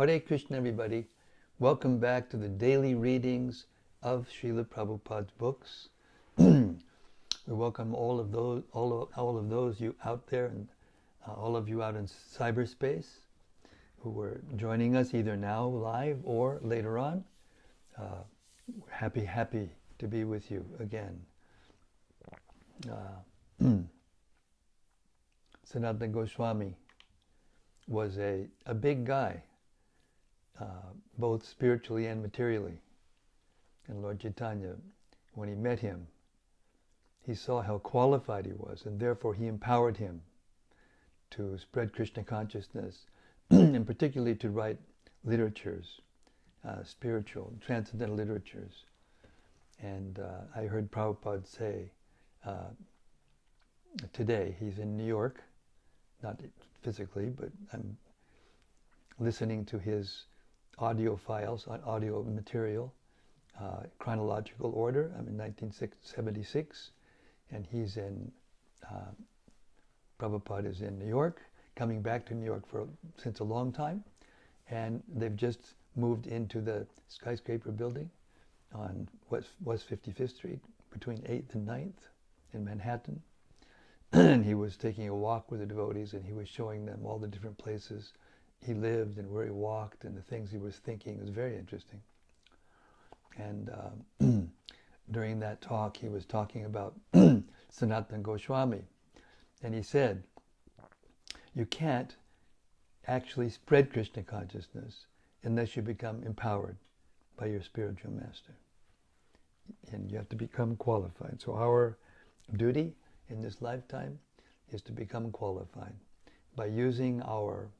Hare Krishna, everybody. Welcome back to the daily readings of Srila Prabhupada's books. We welcome all of those you out there and all of you out in cyberspace who are joining us either now live or later on. Happy to be with you again. Sanatana Goswami was a big guy, both spiritually and materially. And Lord Chaitanya, when he met him, he saw how qualified he was, and therefore he empowered him to spread Krishna consciousness, and particularly to write literatures, spiritual, transcendental literatures. And I heard Prabhupada say today, he's in New York, not physically, but I'm listening to his audio files, audio material, chronological order. I'm in 1976, and he's in, Prabhupada is in New York, coming back to New York since a long time, and they've just moved into the skyscraper building on West 55th Street, between 8th and 9th in Manhattan. And he was taking a walk with the devotees, and he was showing them all the different places he lived and where he walked and the things he was thinking. It was very interesting. And during that talk, he was talking about Sanatana Goswami. And he said, you can't actually spread Krishna consciousness unless you become empowered by your spiritual master. And you have to become qualified. So our duty in this lifetime is to become qualified by using our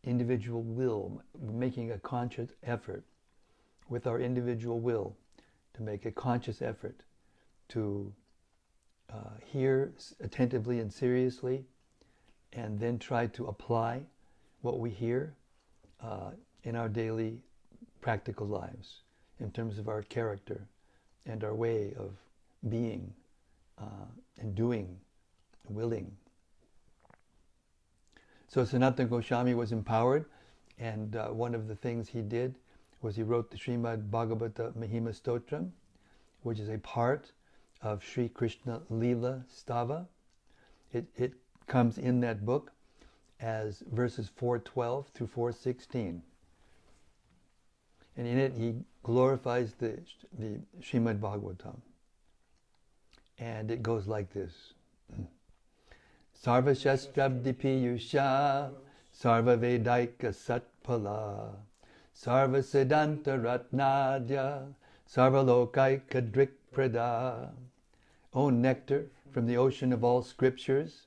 individual will, making a conscious effort with our individual will to make a conscious effort to hear attentively and seriously, and then try to apply what we hear in our daily practical lives in terms of our character and our way of being and doing, willing. So Sanatana Goswami was empowered, and one of the things he did was he wrote the Srimad Bhagavata Mahima Stotram, which is a part of Sri Krishna Leela Stava. It comes in that book as verses 412 through 416. And in it he glorifies the Srimad Bhagavatam. And it goes like this. Sarva Shastrabdipi Yusha, Sarva Vedaika Satpala, Sarva Siddhanta Ratnadya, Sarva Lokaika Drikprada. O nectar from the ocean of all scriptures,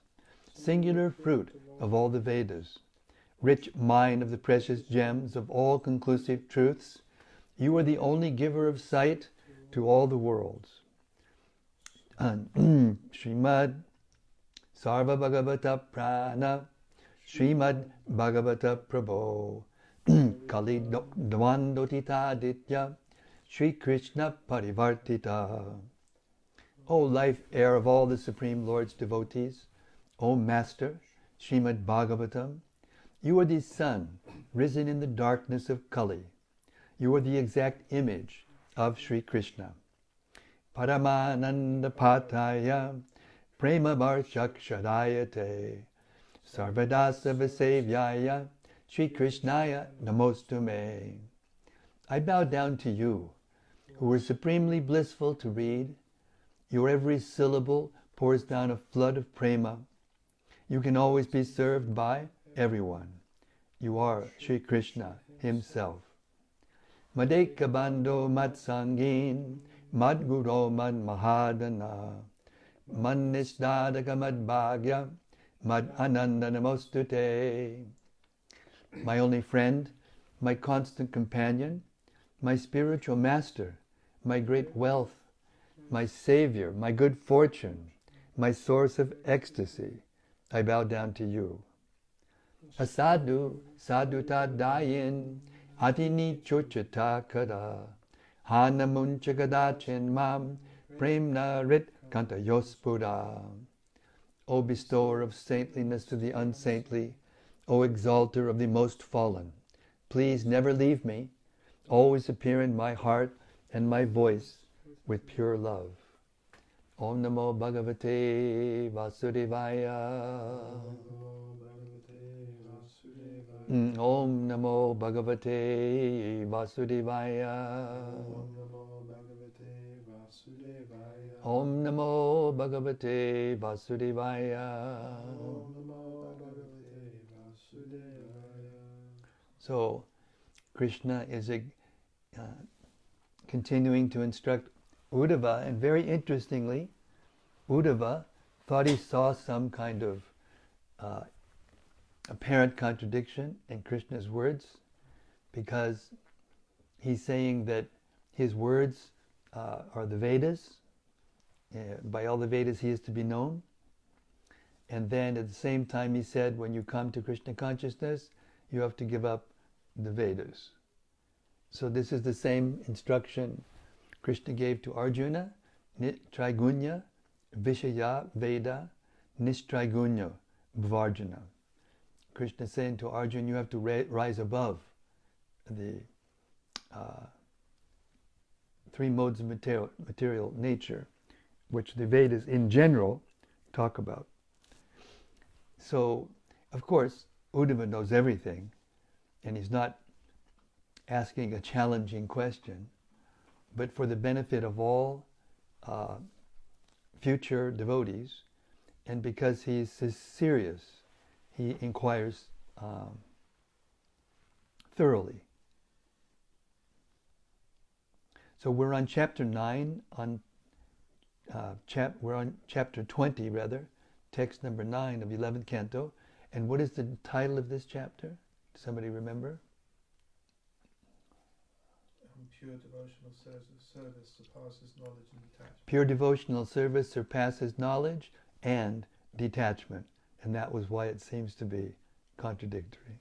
singular fruit of all the Vedas, rich mine of the precious gems of all conclusive truths, you are the only giver of sight to all the worlds. Srimad Sarva Bhagavata Prana, Srimad Bhagavata Prabho, Kali Dvandotita Ditya, Sri Krishna Parivartita. O life air of all the Supreme Lord's devotees, O Master, Srimad Bhagavatam, you are the sun risen in the darkness of Kali. You are the exact image of Sri Krishna. Paramananda Pataya, Prema Varshakshadayate, Sarvadasa Vasevyaya, Sri Krishnaya Namostume. I bow down to you, who are supremely blissful to read. Your every syllable pours down a flood of prema. You can always be served by everyone. You are Sri Krishna himself. Madeka Bando Matsangin, Madguro Mad Mahadana, Mad Nishdadaka Mad Bhagya, Mad Ananda Namostute. My only friend, my constant companion, my spiritual master, my great wealth, my savior, my good fortune, my source of ecstasy, I bow down to you. Asadu saduta dayin, adini chochata kada, hana munchagadachin mam, premna rit kanta yospura. O bestower of saintliness to the unsaintly, O exalter of the most fallen, please never leave me. Always appear in my heart and my voice with pure love. Om Namo Bhagavate Vasudevaya. Om Namo Bhagavate Vasudevaya. Om Namo Bhagavate Vasudevaya. So, Krishna is continuing to instruct Uddhava, and very interestingly, Uddhava thought he saw some kind of apparent contradiction in Krishna's words, because he's saying that his words are the Vedas. By all the Vedas he is to be known. And then at the same time he said, when you come to Krishna consciousness, you have to give up the Vedas. So this is the same instruction Krishna gave to Arjuna: Trigunya Vishaya Veda Nistrigunya Bhavarjana. Krishna saying to Arjuna, you have to rise above the three modes of material nature, which the Vedas in general talk about. So, of course, Uddhava knows everything, and he's not asking a challenging question, but for the benefit of all future devotees, and because he's serious, he inquires thoroughly. So we're on chapter 9, we're on chapter 20 rather, text number 9 of 11th Canto. And what is the title of this chapter? Does somebody remember? Pure devotional service surpasses knowledge and detachment. Pure devotional service surpasses knowledge and detachment. And that was why it seems to be contradictory.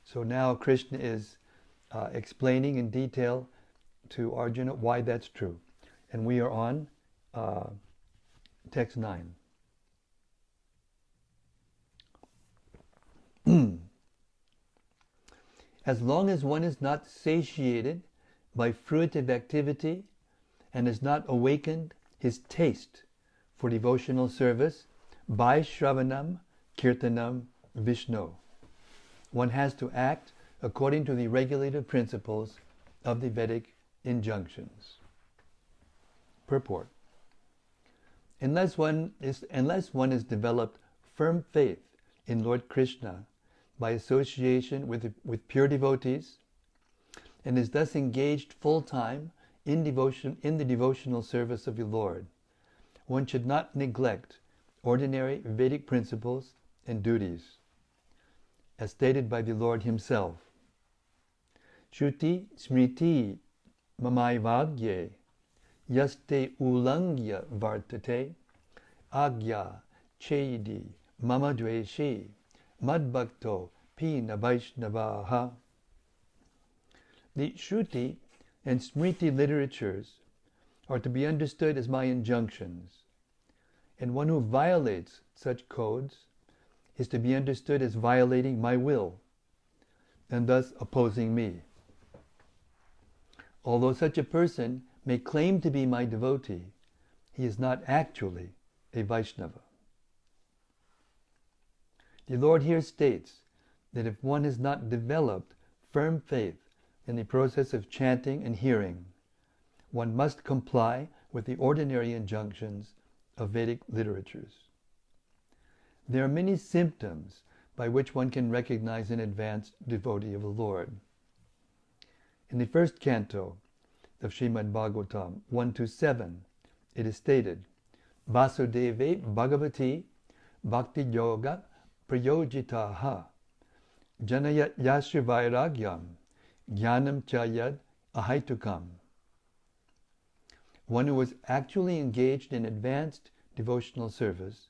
So now Krishna is explaining in detail to Arjuna why that's true. And we are on text 9. As long as one is not satiated by fruitive activity and has not awakened his taste for devotional service by Shravanam, Kirtanam, Vishnu, one has to act according to the regulative principles of the Vedic injunctions. Purport. Unless one has developed firm faith in Lord Krishna by association with pure devotees, and is thus engaged full-time in the devotional service of the Lord, one should not neglect ordinary Vedic principles and duties, as stated by the Lord himself. Shruti smriti mamaivagye yaste ulangya vartate agya chedi mama dveshi madbhakto pina vaishnavaha. The Shruti and Smriti literatures are to be understood as my injunctions, and one who violates such codes is to be understood as violating my will, and thus opposing me. Although such a person may claim to be my devotee, he is not actually a Vaishnava. The Lord here states that if one has not developed firm faith in the process of chanting and hearing, one must comply with the ordinary injunctions of Vedic literatures. There are many symptoms by which one can recognize an advanced devotee of the Lord. In the first canto of Srimad Bhagavatam 1-7, it is stated, Vasudeve Bhagavati Bhakti Yoga Prayojitaha Janayat Yashri Vairagyam Jnanam Chayad Ahaitukam. One who is actually engaged in advanced devotional service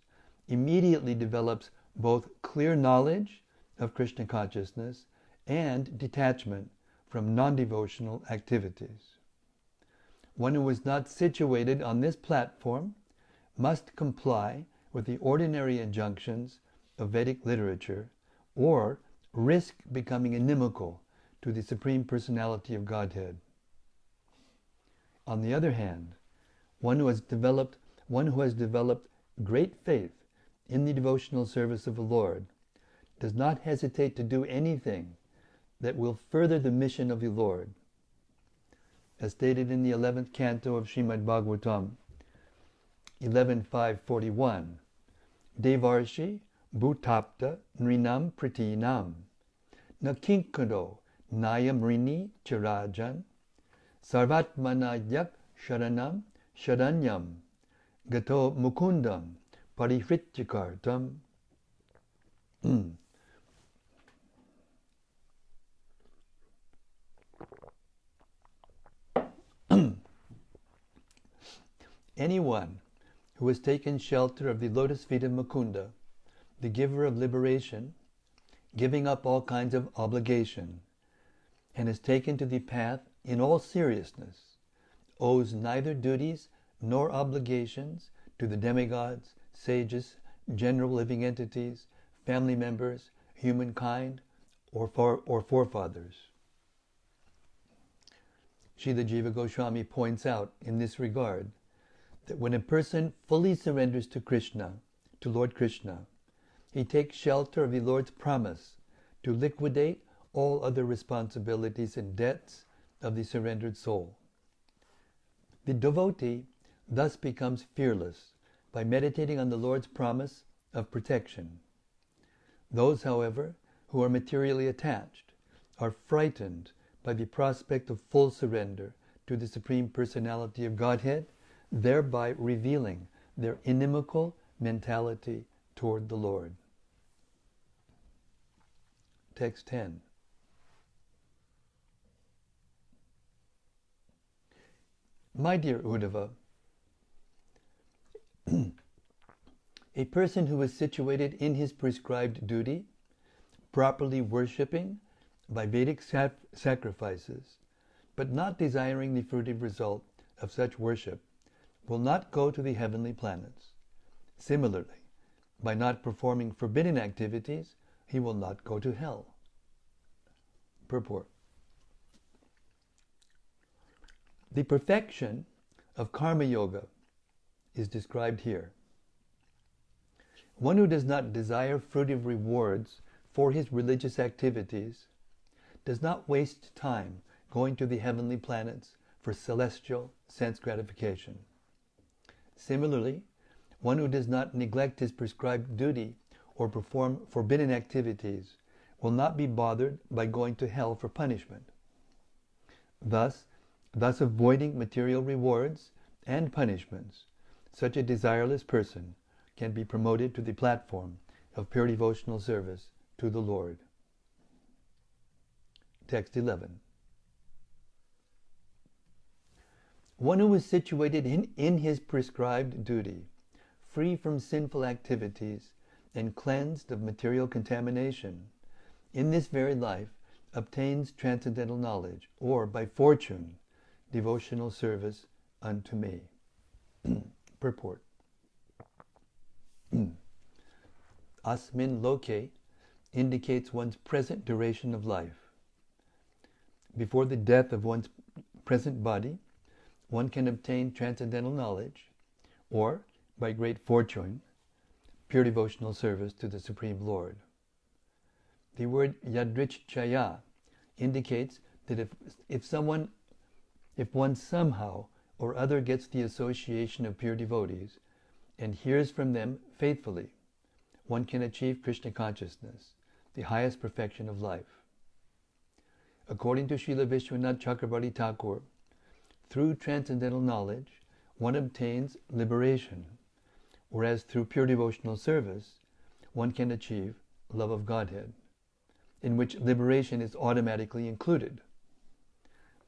immediately develops both clear knowledge of Krishna consciousness and detachment from non-devotional activities. One who is not situated on this platform must comply with the ordinary injunctions of Vedic literature or risk becoming inimical to the Supreme Personality of Godhead. On the other hand, one who has developed great faith in the devotional service of the Lord does not hesitate to do anything that will further the mission of the Lord. As stated in the 11th canto of Srimad Bhagavatam, 11.541, Devarshi bhutapta nrinam pratinam na kinkado nayam rini charajan sarvatmana yak sharanam sharanyam gato mukundam parihrityakartam. Anyone who has taken shelter of the lotus feet of Mukunda, the giver of liberation, giving up all kinds of obligation, and has taken to the path in all seriousness, owes neither duties nor obligations to the demigods, sages, general living entities, family members, humankind, or forefathers. Srila Jiva Goswami points out in this regard that when a person fully surrenders to Krishna, to Lord Krishna, he takes shelter of the Lord's promise to liquidate all other responsibilities and debts of the surrendered soul. The devotee thus becomes fearless by meditating on the Lord's promise of protection. Those, however, who are materially attached are frightened by the prospect of full surrender to the Supreme Personality of Godhead, thereby revealing their inimical mentality toward the Lord. Text 10. My dear Uddhava, a person who is situated in his prescribed duty, properly worshipping by Vedic sacrifices, but not desiring the fruitive result of such worship, will not go to the heavenly planets. Similarly, by not performing forbidden activities, he will not go to hell. Purport. The perfection of karma yoga is described here. One who does not desire fruitive rewards for his religious activities does not waste time going to the heavenly planets for celestial sense gratification. Similarly, one who does not neglect his prescribed duty or perform forbidden activities will not be bothered by going to hell for punishment. Thus avoiding material rewards and punishments, such a desireless person can be promoted to the platform of pure devotional service to the Lord. Text 11. One who is situated in his prescribed duty, free from sinful activities and cleansed of material contamination, in this very life obtains transcendental knowledge, or by fortune, devotional service unto me. Purport. Asmin loke indicates one's present duration of life. Before the death of one's present body, one can obtain transcendental knowledge, or, by great fortune, pure devotional service to the Supreme Lord. The word yadrichchaya indicates that if one somehow or other gets the association of pure devotees and hears from them faithfully, one can achieve Krishna consciousness, the highest perfection of life. According to Srila Vishwanath Chakravarti Thakur, through transcendental knowledge, one obtains liberation, whereas through pure devotional service, one can achieve love of Godhead, in which liberation is automatically included.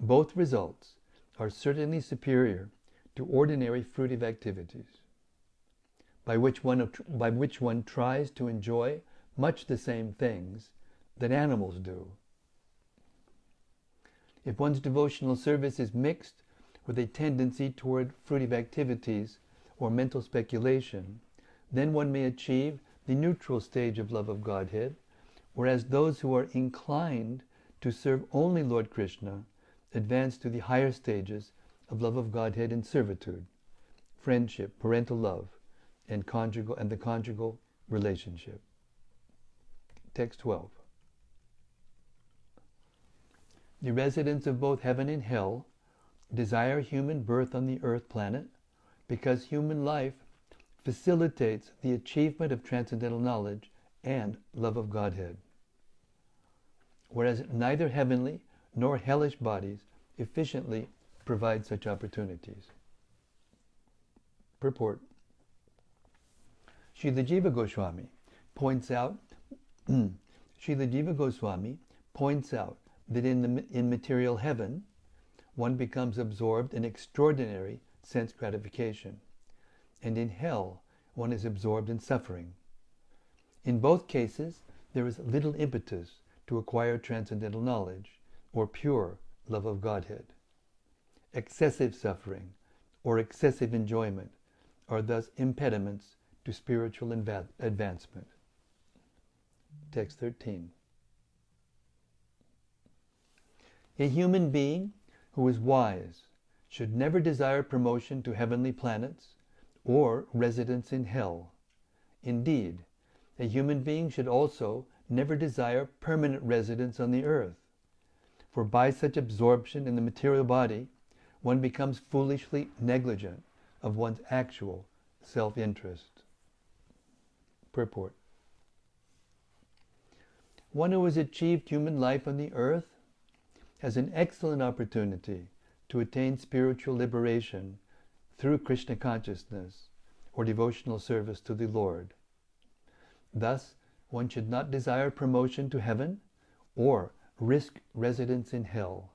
Both results are certainly superior to ordinary fruitive activities, by which one tries to enjoy much the same things that animals do. If one's devotional service is mixed with a tendency toward fruitive activities or mental speculation, then one may achieve the neutral stage of love of Godhead, whereas those who are inclined to serve only Lord Krishna advance to the higher stages of love of Godhead and servitude, friendship, parental love, and the conjugal relationship. Text 12. The residents of both heaven and hell desire human birth on the earth planet because human life facilitates the achievement of transcendental knowledge and love of Godhead, whereas neither heavenly nor hellish bodies efficiently provide such opportunities. Purport. Srila Jiva Goswami points out that in material heaven, one becomes absorbed in extraordinary sense gratification, and in hell, one is absorbed in suffering. In both cases, there is little impetus to acquire transcendental knowledge or pure love of Godhead. Excessive suffering or excessive enjoyment are thus impediments to spiritual advancement. Text 13. A human being who is wise should never desire promotion to heavenly planets or residence in hell. Indeed, a human being should also never desire permanent residence on the earth, for by such absorption in the material body, one becomes foolishly negligent of one's actual self-interest. Purport. One who has achieved human life on the earth has an excellent opportunity to attain spiritual liberation through Krishna consciousness or devotional service to the Lord. Thus, one should not desire promotion to heaven or risk residence in hell,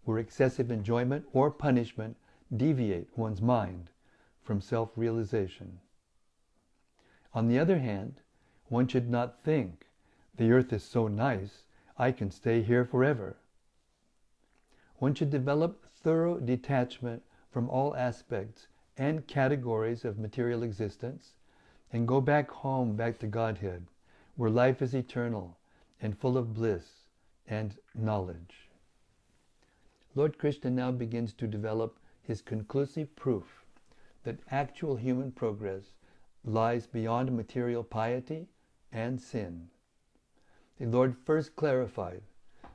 where excessive enjoyment or punishment deviate one's mind from self-realization. On the other hand, one should not think, the earth is so nice, I can stay here forever. One should develop thorough detachment from all aspects and categories of material existence and go back home, back to Godhead, where life is eternal and full of bliss and knowledge. Lord Krishna now begins to develop his conclusive proof that actual human progress lies beyond material piety and sin. The Lord first clarified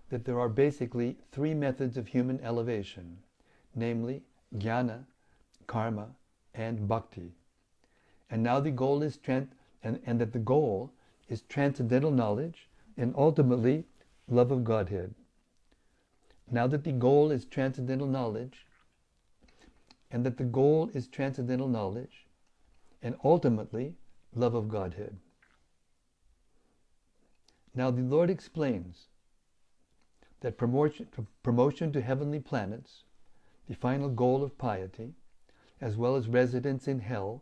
that there are basically three methods of human elevation, namely jnana, karma, and bhakti. And now the goal is that the goal is transcendental knowledge and ultimately love of Godhead. Now that the goal is transcendental knowledge, and ultimately love of Godhead. Now the Lord explains that promotion to heavenly planets, the final goal of piety, as well as residence in hell,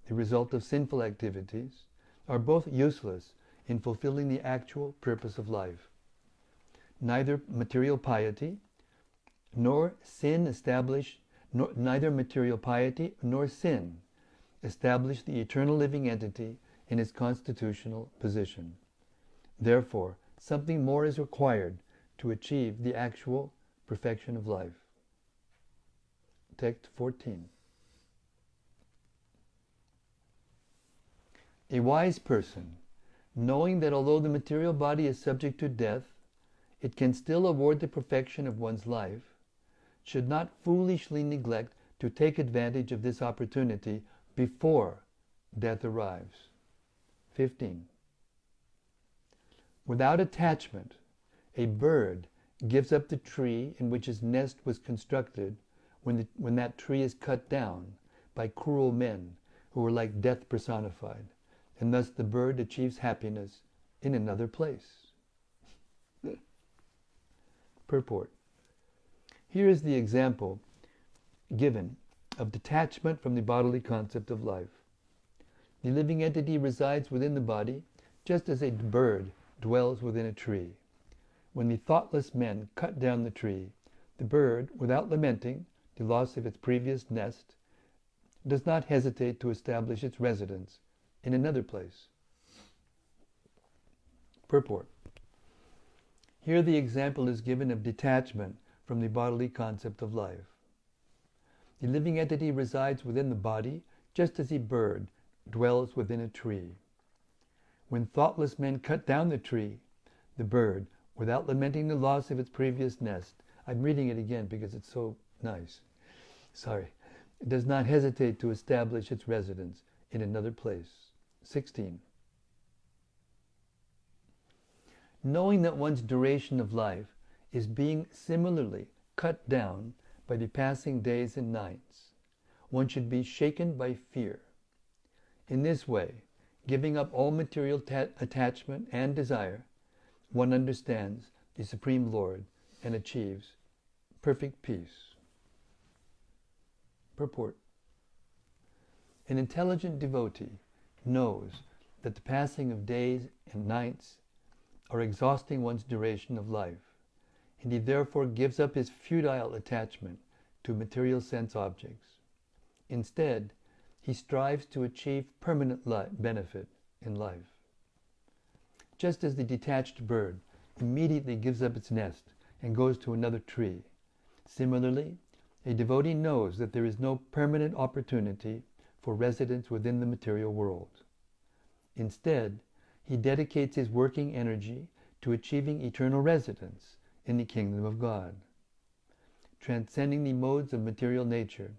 the result of sinful activities, are both useless in fulfilling the actual purpose of life. Neither material piety nor sin establish the eternal living entity in its constitutional position. Therefore, something more is required to achieve the actual perfection of life. Text 14. A wise person, knowing that although the material body is subject to death, it can still award the perfection of one's life, should not foolishly neglect to take advantage of this opportunity before death arrives. 15. Without attachment, a bird gives up the tree in which his nest was constructed when that tree is cut down by cruel men who are like death personified, and thus the bird achieves happiness in another place. Purport. Here is the example given of detachment from the bodily concept of life. The living entity resides within the body, just as a bird dwells within a tree. When the thoughtless men cut down the tree, the bird, without lamenting the loss of its previous nest, does not hesitate to establish its residence in another place. Purport. Here the example is given of detachment from the bodily concept of life. The living entity resides within the body just as a bird dwells within a tree. When thoughtless men cut down the tree, the bird, without lamenting the loss of its previous nest, I'm reading it again because it's so nice. Sorry. It does not hesitate to establish its residence in another place. 16. Knowing that one's duration of life is being similarly cut down by the passing days and nights, one should be shaken by fear. In this way, giving up all material attachment and desire, one understands the Supreme Lord and achieves perfect peace. Purport. An intelligent devotee knows that the passing of days and nights are exhausting one's duration of life, and he therefore gives up his futile attachment to material sense objects. Instead, he strives to achieve permanent benefit in life. Just as the detached bird immediately gives up its nest and goes to another tree, similarly, a devotee knows that there is no permanent opportunity for residence within the material world. Instead, he dedicates his working energy to achieving eternal residence in the kingdom of God. Transcending the modes of material nature,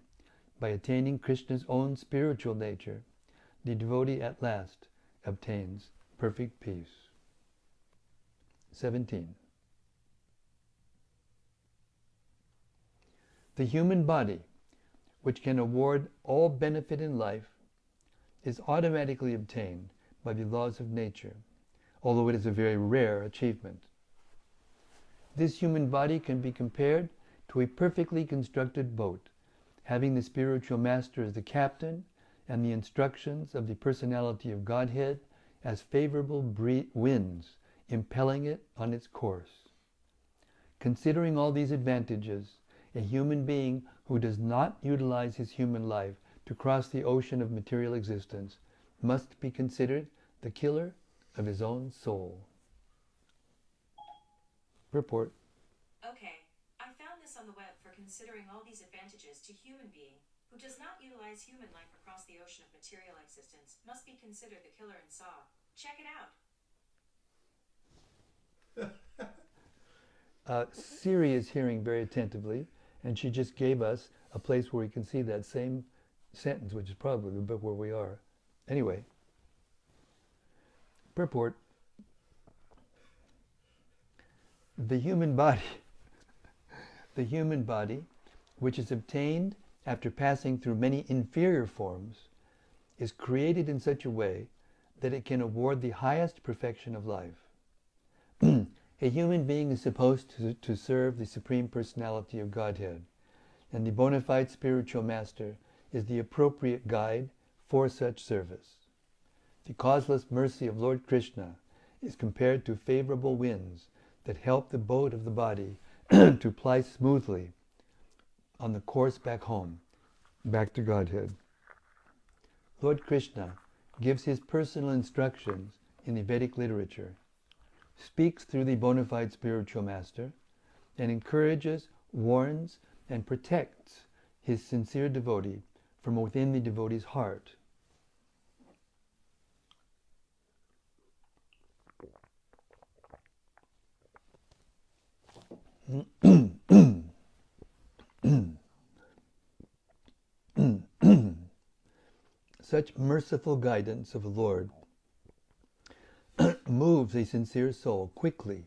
by attaining Krishna's own spiritual nature, the devotee at last obtains perfect peace. 17. The human body, which can award all benefit in life, is automatically obtained by the laws of nature, although it is a very rare achievement. This human body can be compared to a perfectly constructed boat, having the spiritual master as the captain and the instructions of the personality of Godhead as favorable winds impelling it on its course. Considering all these advantages, a human being who does not utilize his human life to cross the ocean of material existence must be considered the killer of his own soul. Purport. Okay, I found this on the web for considering all these advantages to human being who does not utilize human life across the ocean of material existence must be considered the killer in Saw. Check it out. Siri is hearing very attentively, and she just gave us a place where we can see that same sentence, which is probably about where we are. Anyway, purport. The human body, which is obtained after passing through many inferior forms, is created in such a way that it can award the highest perfection of life. A human being is supposed to serve the Supreme Personality of Godhead, and the bona fide spiritual master is the appropriate guide for such service. The causeless mercy of Lord Krishna is compared to favorable winds that help the boat of the body to ply smoothly on the course back home, back to Godhead. Lord Krishna gives his personal instructions in the Vedic literature, speaks through the bona fide spiritual master, and encourages, warns, and protects his sincere devotee from within the devotee's heart. Such merciful guidance of the Lord moves a sincere soul quickly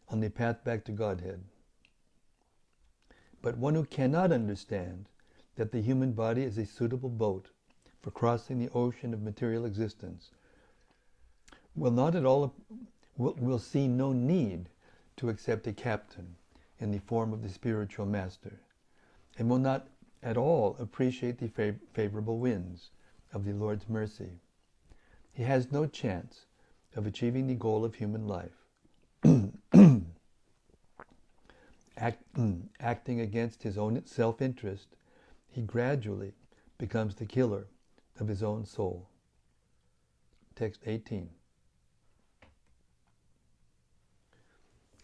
on the path back to Godhead. But one who cannot understand that the human body is a suitable boat for crossing the ocean of material existence will see no need to accept a captain in the form of the spiritual master, and will not at all appreciate the favorable winds of the Lord's mercy. He has no chance of achieving the goal of human life. Acting against his own self-interest, he gradually becomes the killer of his own soul. Text 18.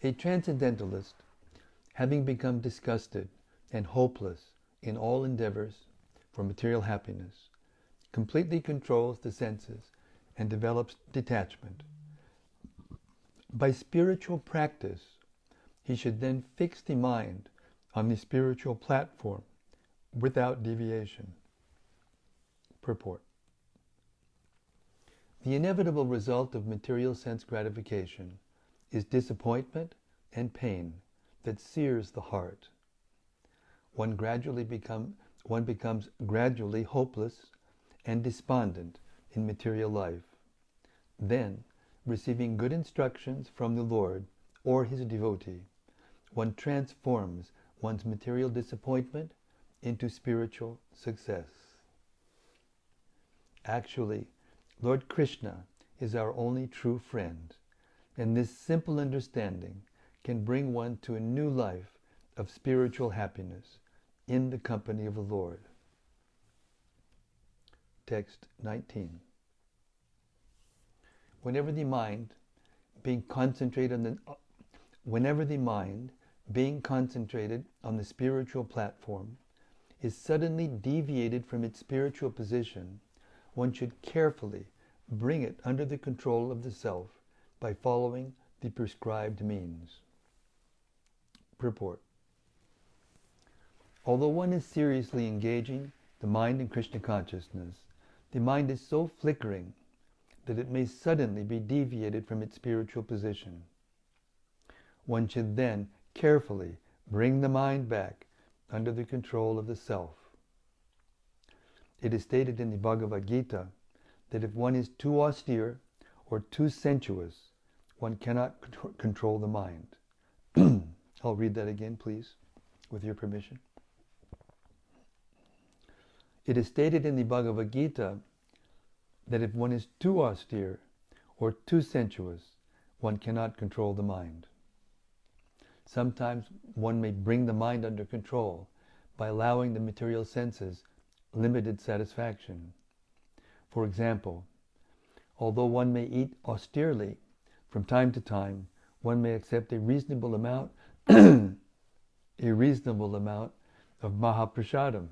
A transcendentalist, having become disgusted and hopeless in all endeavors for material happiness, completely controls the senses and develops detachment. By spiritual practice, he should then fix the mind on the spiritual platform without deviation. Purport. The inevitable result of material sense gratification is disappointment and pain that sears the heart. One becomes gradually hopeless and despondent in material life. Then, receiving good instructions from the Lord or his devotee, one transforms one's material disappointment into spiritual success. Actually, Lord Krishna is our only true friend, and this simple understanding can bring one to a new life of spiritual happiness in the company of the Lord. Text 19. Whenever the mind, being concentrated on the spiritual platform, is suddenly deviated from its spiritual position, one should carefully bring it under the control of the self by following the prescribed means. Purport. Although one is seriously engaging the mind in Krishna consciousness, the mind is so flickering that it may suddenly be deviated from its spiritual position. One should then carefully bring the mind back under the control of the self. It is stated in the Bhagavad Gita that if one is too austere or too sensuous, one cannot control the mind. I'll read that again, please, with your permission. It is stated in the Bhagavad Gita that if one is too austere or too sensuous, one cannot control the mind. Sometimes one may bring the mind under control by allowing the material senses limited satisfaction. For example, although one may eat austerely, from time to time one may accept a reasonable amount of Mahaprasadam,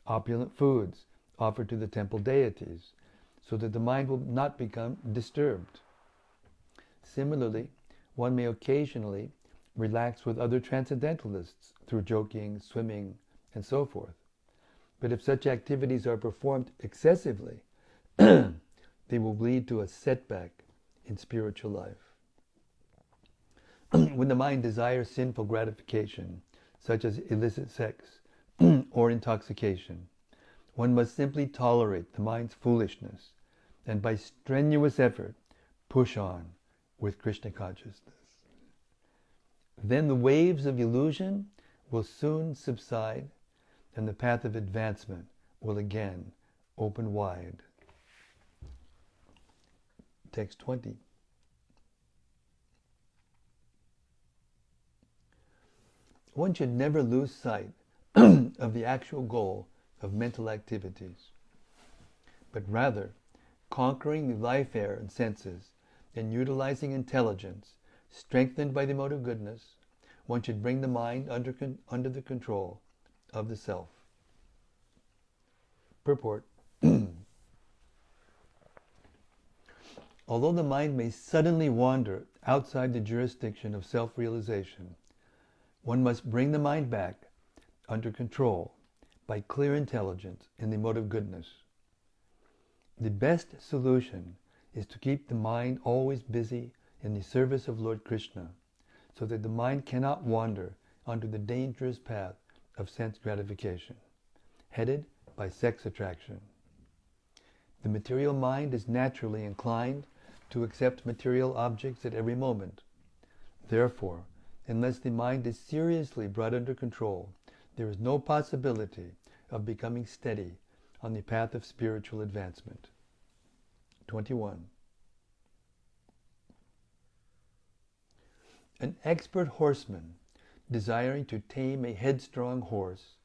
opulent foods offered to the temple deities, so that the mind will not become disturbed. Similarly, one may occasionally relax with other transcendentalists through joking, swimming, and so forth. But if such activities are performed excessively, they will lead to a setback in spiritual life. When the mind desires sinful gratification, such as illicit sex or intoxication, one must simply tolerate the mind's foolishness and by strenuous effort push on with Krishna consciousness. Then the waves of illusion will soon subside and the path of advancement will again open wide. Text 20. One should never lose sight of the actual goal of mental activities, but rather conquering the life air and senses and utilizing intelligence strengthened by the mode of goodness, one should bring the mind under the control of the self. Purport. Although the mind may suddenly wander outside the jurisdiction of self-realization, one must bring the mind back under control by clear intelligence in the mode of goodness. The best solution is to keep the mind always busy in the service of Lord Krishna, so that the mind cannot wander onto the dangerous path of sense gratification, headed by sex attraction. The material mind is naturally inclined to accept material objects at every moment. Therefore, unless the mind is seriously brought under control, there is no possibility of becoming steady on the path of spiritual advancement. 21. An expert horseman, desiring to tame a headstrong horse,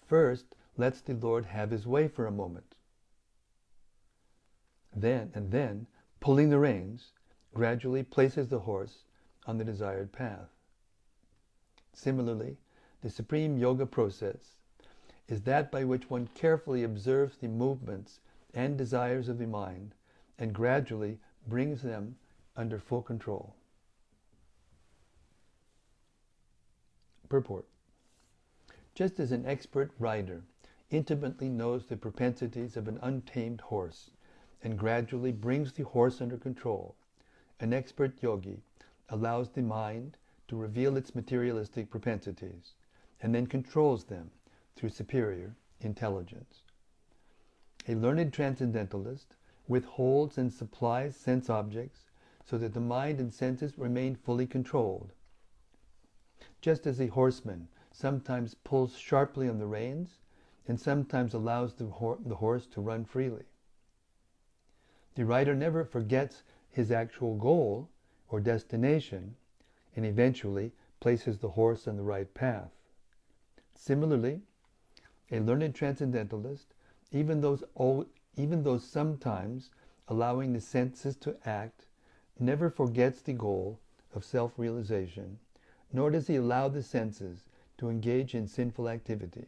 first lets the Lord have his way for a moment. Then, pulling the reins, gradually places the horse on the desired path. Similarly, the supreme yoga process is that by which one carefully observes the movements and desires of the mind and gradually brings them under full control. Purport. Just as an expert rider intimately knows the propensities of an untamed horse and gradually brings the horse under control, an expert yogi allows the mind to reveal its materialistic propensities and then controls them through superior intelligence. A learned transcendentalist withholds and supplies sense objects so that the mind and senses remain fully controlled. Just as a horseman sometimes pulls sharply on the reins and sometimes allows the horse to run freely. The rider never forgets his actual goal or destination and eventually places the horse on the right path. Similarly, a learned transcendentalist, even though sometimes allowing the senses to act, never forgets the goal of self-realization, nor does he allow the senses to engage in sinful activity.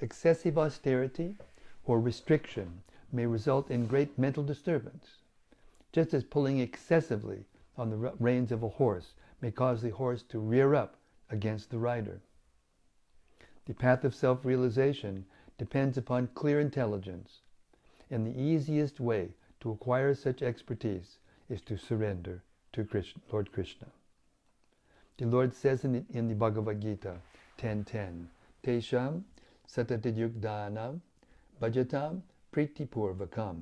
Excessive austerity or restriction may result in great mental disturbance, just as pulling excessively on the reins of a horse may cause the horse to rear up against the rider. The path of self-realization depends upon clear intelligence, and the easiest way to acquire such expertise is to surrender to Lord Krishna. The Lord says in the Bhagavad Gita 10:10, Tesham satatidyugdanam bhajatam pritipurvakam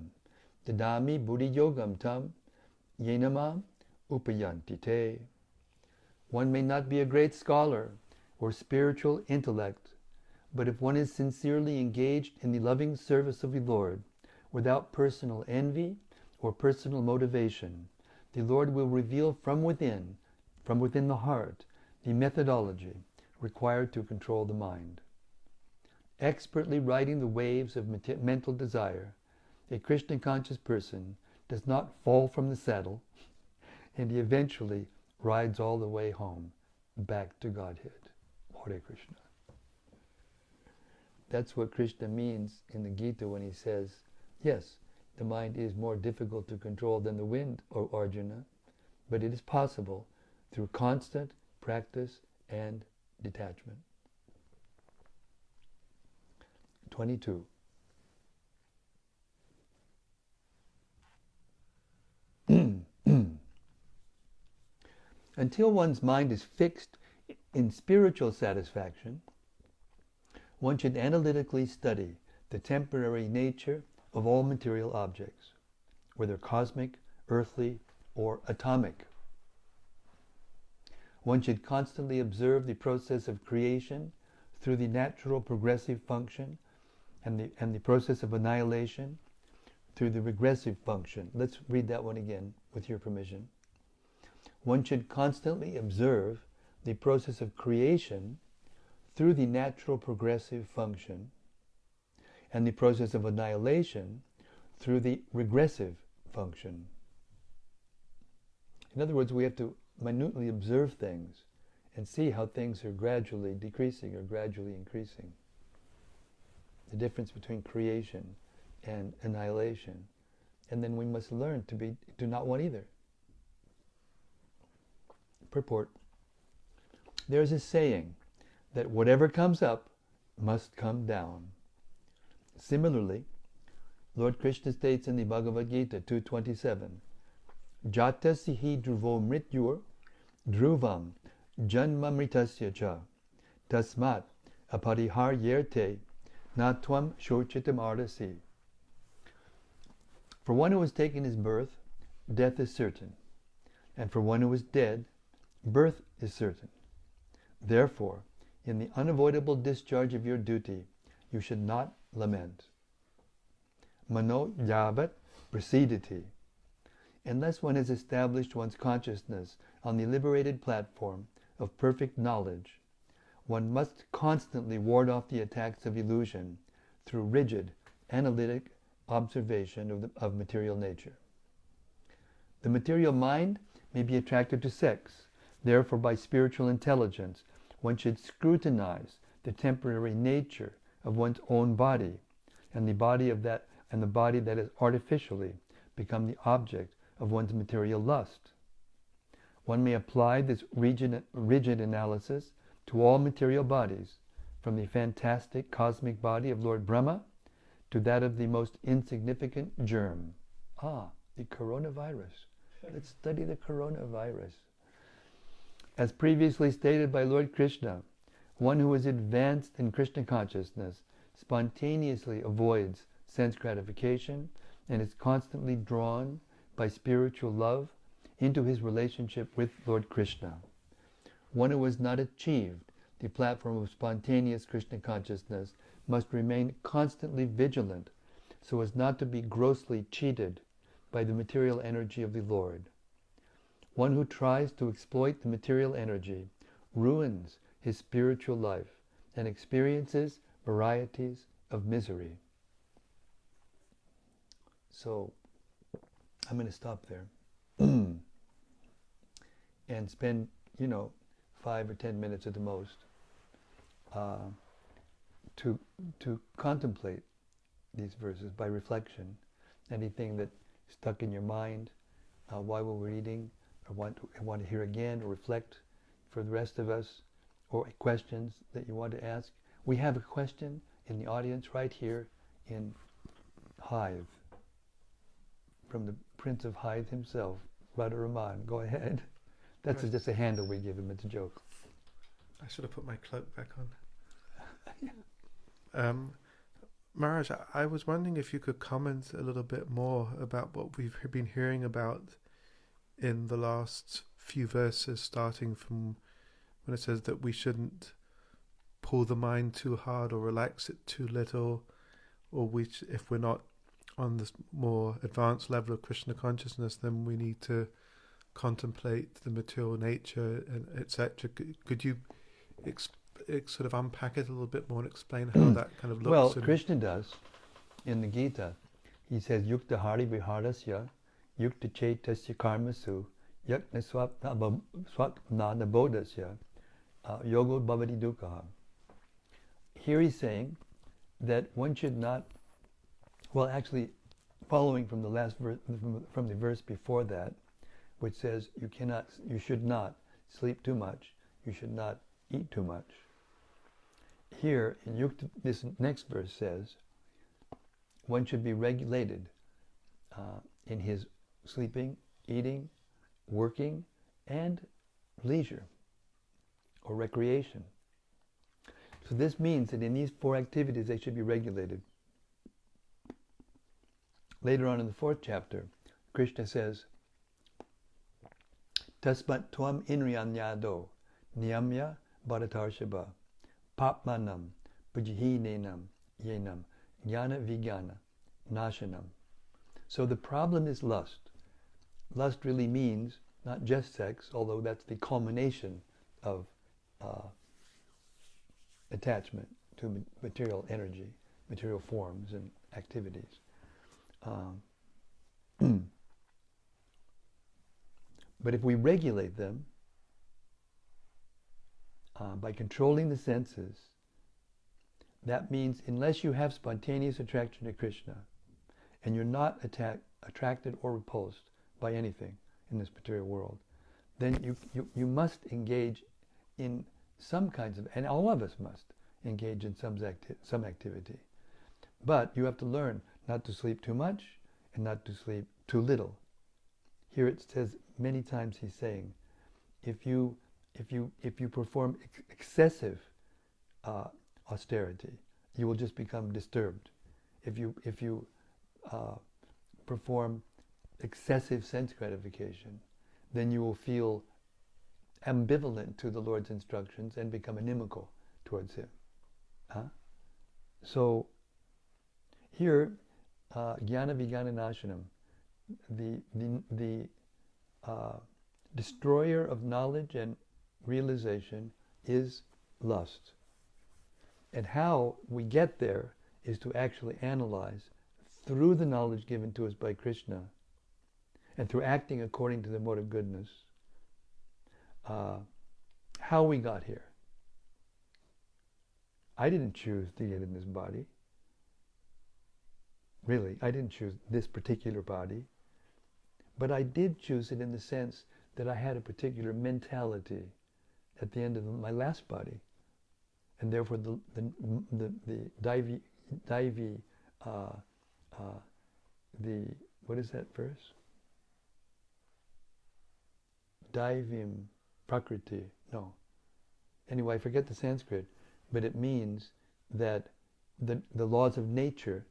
dadami buddhi yogam tam yenamam upayanti te. One may not be a great scholar or spiritual intellect, but if one is sincerely engaged in the loving service of the Lord, without personal envy or personal motivation, the Lord will reveal from within the heart, the methodology required to control the mind. Expertly riding the waves of mental desire, a Krishna-conscious person does not fall from the saddle, and he eventually rides all the way home, back to Godhead. Hare Krishna. That's what Krishna means in the Gita when he says, yes, the mind is more difficult to control than the wind, O Arjuna, but it is possible through constant practice and detachment. 22. Until one's mind is fixed in spiritual satisfaction, one should analytically study the temporary nature of all material objects, whether cosmic, earthly, or atomic. One should constantly observe the process of creation through the natural progressive function and the process of annihilation through the regressive function. Let's read that one again with your permission. One should constantly observe the process of creation through the natural progressive function and the process of annihilation through the regressive function. In other words, we have to minutely observe things and see how things are gradually decreasing or gradually increasing. The difference between creation and annihilation. And then we must learn to do not want either. Purport. There is a saying that whatever comes up must come down. Similarly, Lord Krishna states in the Bhagavad Gita 2:27, Jata sihi dhruvo mrityur dhruvam janma mritasya cha tasmat apariharyerte natvam shochitam ardasi. For one who has taken his birth, death is certain, and for one who is dead, birth is certain. Therefore, in the unavoidable discharge of your duty, you should not lament. Mano yavat prasidati. Unless one has established one's consciousness on the liberated platform of perfect knowledge, one must constantly ward off the attacks of illusion through rigid, analytic observation of material nature. The material mind may be attracted to sex. Therefore, by spiritual intelligence, one should scrutinize the temporary nature of one's own body and the body that has artificially become the object of one's material lust. One may apply this rigid analysis to all material bodies, from the fantastic cosmic body of Lord Brahma to that of the most insignificant germ. The coronavirus. Let's study the coronavirus. As previously stated by Lord Krishna, one who is advanced in Krishna consciousness spontaneously avoids sense gratification and is constantly drawn by spiritual love into his relationship with Lord Krishna. One who has not achieved the platform of spontaneous Krishna consciousness must remain constantly vigilant so as not to be grossly cheated by the material energy of the Lord. One who tries to exploit the material energy ruins his spiritual life and experiences varieties of misery. So, I'm going to stop there and spend, 5 or 10 minutes at the most to contemplate these verses by reflection. Anything that stuck in your mind while we're reading, or want to hear again, or reflect for the rest of us, or questions that you want to ask. We have a question in the audience right here in Hythe, from the Prince of Hythe himself, Radharaman. Go ahead. That's just a handle we give him. It's a joke. I should have put my cloak back on. Maharaj, I was wondering if you could comment a little bit more about what we've been hearing about in the last few verses, starting from when it says that we shouldn't pull the mind too hard or relax it too little, or if we're not on this more advanced level of Krishna consciousness, then we need to contemplate the material nature, and etc. Could you sort of unpack it a little bit more and explain how that kind of looks? Well, Krishna does in the Gita. He says, Yukta Hari Viharasya, Yukta Chaitasya Karmasu, Yakna Swapnana Bodhasya, Yogo Bhavati Dukkha. Here he's saying that one should not, well, actually, following from the last verse, from the verse before that, which says you should not sleep too much, you should not eat too much. Here, in Yukta, this next verse says, one should be regulated in his sleeping, eating, working, and leisure or recreation. So this means that in these 4 activities they should be regulated. Later on in the 4th chapter, Krishna says, Tasmat Tvam Inriyanyado Niyamya Bharatarshaba Papmanam Pujihinenam Yenam Jnana Vijnana Nashanam. So the problem is lust. Lust really means not just sex, although that's the culmination of attachment to material energy, material forms and activities. But if we regulate them by controlling the senses, that means unless you have spontaneous attraction to Krishna and you're not attracted or repulsed by anything in this material world, then you must engage in some kinds of, and all of us must engage in some activity. But you have to learn not to sleep too much and not to sleep too little. Here it says many times, he's saying, if you perform excessive austerity, you will just become disturbed. If you perform excessive sense gratification, then you will feel ambivalent to the Lord's instructions and become inimical towards him. So here, jnana vijnana nashanam, the destroyer of knowledge and realization is lust. And how we get there is to actually analyze, through the knowledge given to us by Krishna, and through acting according to the mode of goodness, how we got here. I didn't choose to get in this body. Really, I didn't choose this particular body. But I did choose it in the sense that I had a particular mentality at the end of my last body. And therefore the what is that verse? Daivim Prakriti. No. Anyway, I forget the Sanskrit, but it means that the laws of nature,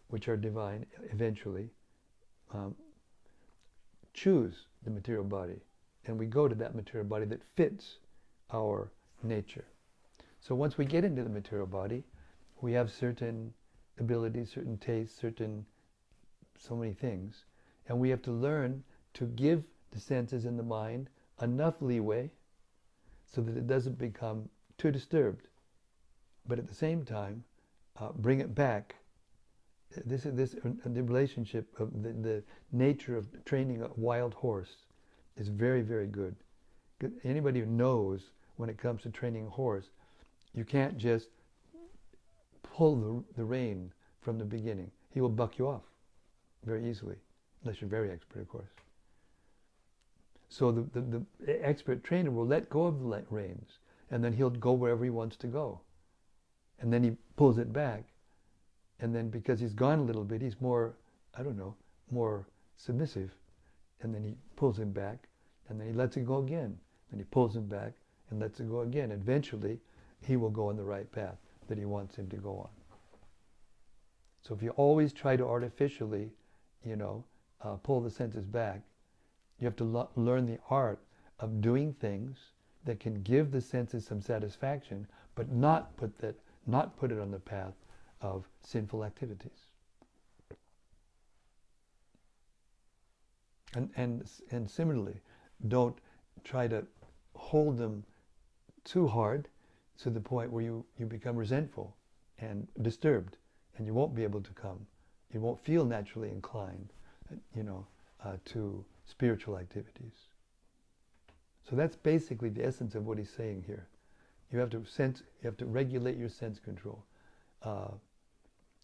which are divine eventually, choose the material body. And we go to that material body that fits our nature. So once we get into the material body, we have certain abilities, certain tastes, so many things. And we have to learn to give the senses and the mind enough leeway so that it doesn't become too disturbed. But at the same time, bring it back. The relationship of the nature of training a wild horse is very, very good. Anybody who knows when it comes to training a horse, you can't just pull the rein from the beginning. He will buck you off very easily, unless you're very expert, of course. So the expert trainer will let go of the reins, and then he'll go wherever he wants to go. And then he pulls it back, and then because he's gone a little bit, he's more, more submissive. And then he pulls him back, and then he lets it go again. Then he pulls him back and lets it go again. Eventually, he will go on the right path that he wants him to go on. So if you always try to artificially, pull the senses back, you have to learn the art of doing things that can give the senses some satisfaction, but not put it on the path of sinful activities. And similarly, don't try to hold them too hard to the point where you become resentful and disturbed, and you won't be able to come. You won't feel naturally inclined, to spiritual activities. So that's basically the essence of what he's saying here. You have to regulate your sense control.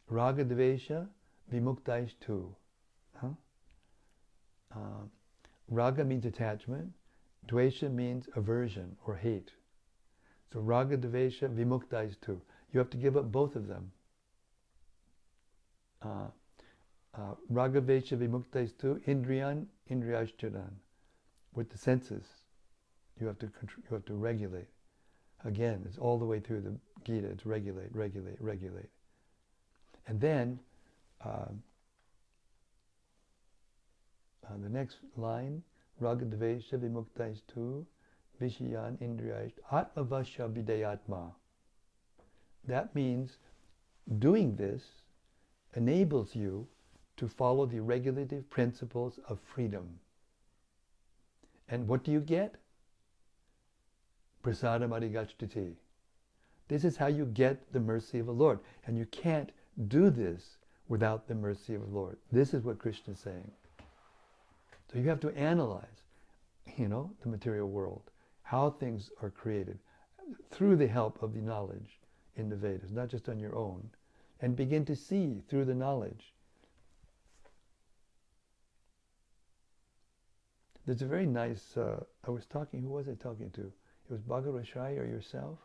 Raga Dvesha Vimuktaishtu. Raga means attachment. Dvesha means aversion or hate. So Raga Dvesha Vimuktaishtu. You have to give up both of them. Raga Dvesha Vimuktaishtu Indriyan Indriyashcharan. With the senses, you have to regulate. Again, it's all the way through the Gita. It's regulate, regulate, regulate. And then the next line, Raga Dvesha Vimuktaishtu Vishayan Indriyaish Atmavasya Vidayatma. That means doing this enables you to follow the regulative principles of freedom. And what do you get? Prasadam adhigacchati. This is how you get the mercy of the Lord. And you can't do this without the mercy of the Lord. This is what Krishna is saying. So you have to analyze, the material world, how things are created, through the help of the knowledge in the Vedas, not just on your own, and begin to see through the knowledge. There's a very nice, who was I talking to? It was Bhagavad Shai or yourself.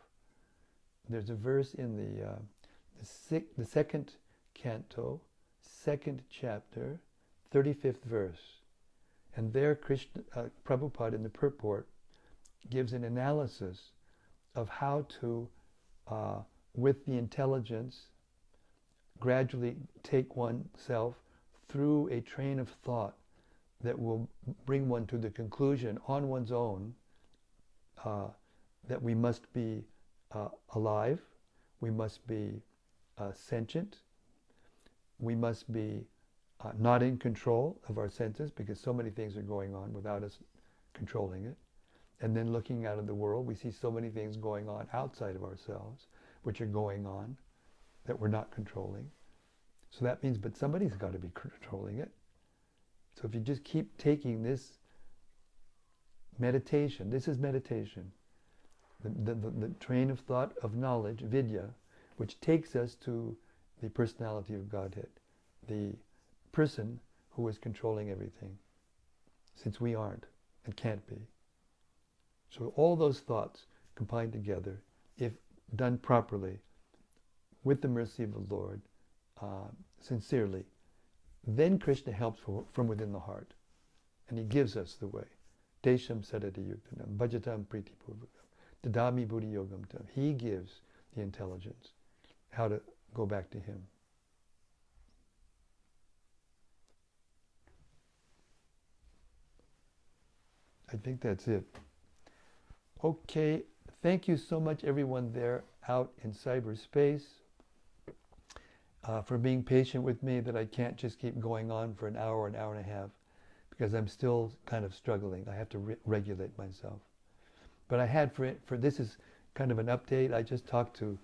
There's a verse in the second canto, second chapter, 35th verse. And there Prabhupada in the purport gives an analysis of how to, with the intelligence, gradually take oneself through a train of thought that will bring one to the conclusion on one's own that we must be alive, we must be sentient, we must be not in control of our senses because so many things are going on without us controlling it. And then looking out of the world, we see so many things going on outside of ourselves, which are going on that we're not controlling. So that means, but somebody's got to be controlling it. So So if you just keep taking this meditation, this is meditation, the train of thought of knowledge, vidya, which takes us to the personality of Godhead, the person who is controlling everything, since we aren't and can't be. So all those thoughts combined together, if done properly, with the mercy of the Lord, sincerely, then Krishna helps from within the heart. And he gives us the way. Desham sadati yuktanam, bhajatam priti purvakam, dadami buddhi yogam tam. He gives the intelligence, how to go back to him. I think that's it. Okay, thank you so much everyone there out in cyberspace for being patient with me that I can't just keep going on for an hour and a half, because I'm still kind of struggling. I have to regulate myself. But I had for this is kind of an update. I just talked to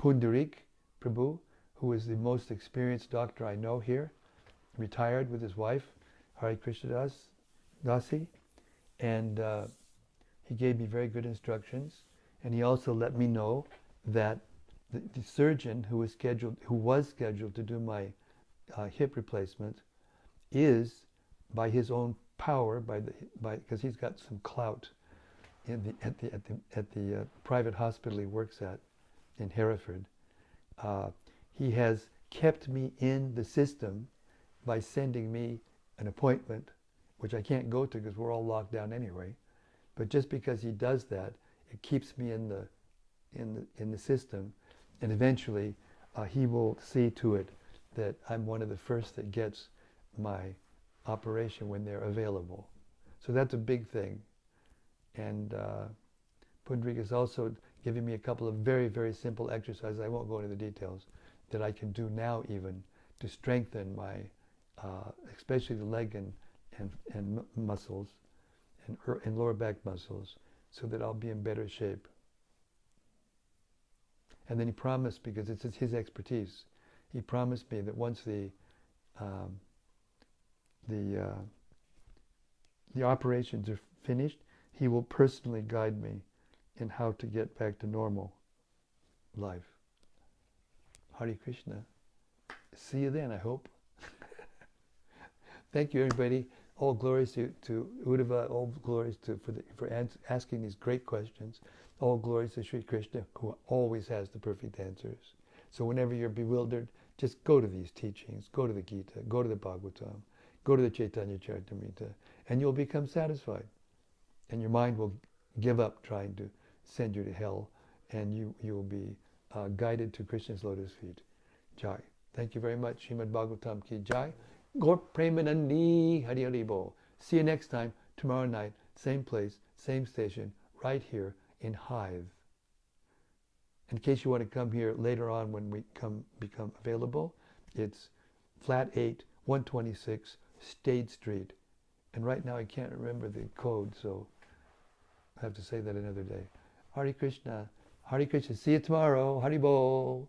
Pundarik Prabhu, who is the most experienced doctor I know here, retired with his wife, Hare Krishna Dasi, and he gave me very good instructions, and he also let me know that the surgeon who was scheduled to do my hip replacement is, by his own power, because he's got some clout at the private hospital he works at in Hereford. He has kept me in the system by sending me an appointment, which I can't go to because we're all locked down anyway. But just because he does that, it keeps me in the system, and eventually he will see to it that I'm one of the first that gets my operation when they're available. So that's a big thing. And Pundrik is also giving me a couple of very, very simple exercises. I won't go into the details, that I can do now even to strengthen my, especially the leg and muscles and lower back muscles, so that I'll be in better shape. And then he promised, because it's his expertise, he promised me that once the operations are finished, he will personally guide me in how to get back to normal life. Hare Krishna. See you then, I hope. Thank you, everybody. All glories to Uddhava, all glories for asking these great questions. All glories to Sri Krishna, who always has the perfect answers. So whenever you're bewildered, just go to these teachings, go to the Gita, go to the Bhagavatam, go to the Chaitanya Charitamrita, and you'll become satisfied. And your mind will give up trying to send you to hell, and you will be guided to Krishna's lotus feet. Jai. Thank you very much. Srimad Bhagavatam ki Jai. Gaur Premanandi Hari Hari Bol. See you next time, tomorrow night, same place, same station, right here in Hive. In case you want to come here later on when we become available, it's flat 8, 126 Stade Street. And right now I can't remember the code, so I have to say that another day. Hare Krishna. Hare Krishna. See you tomorrow. Hari Bol.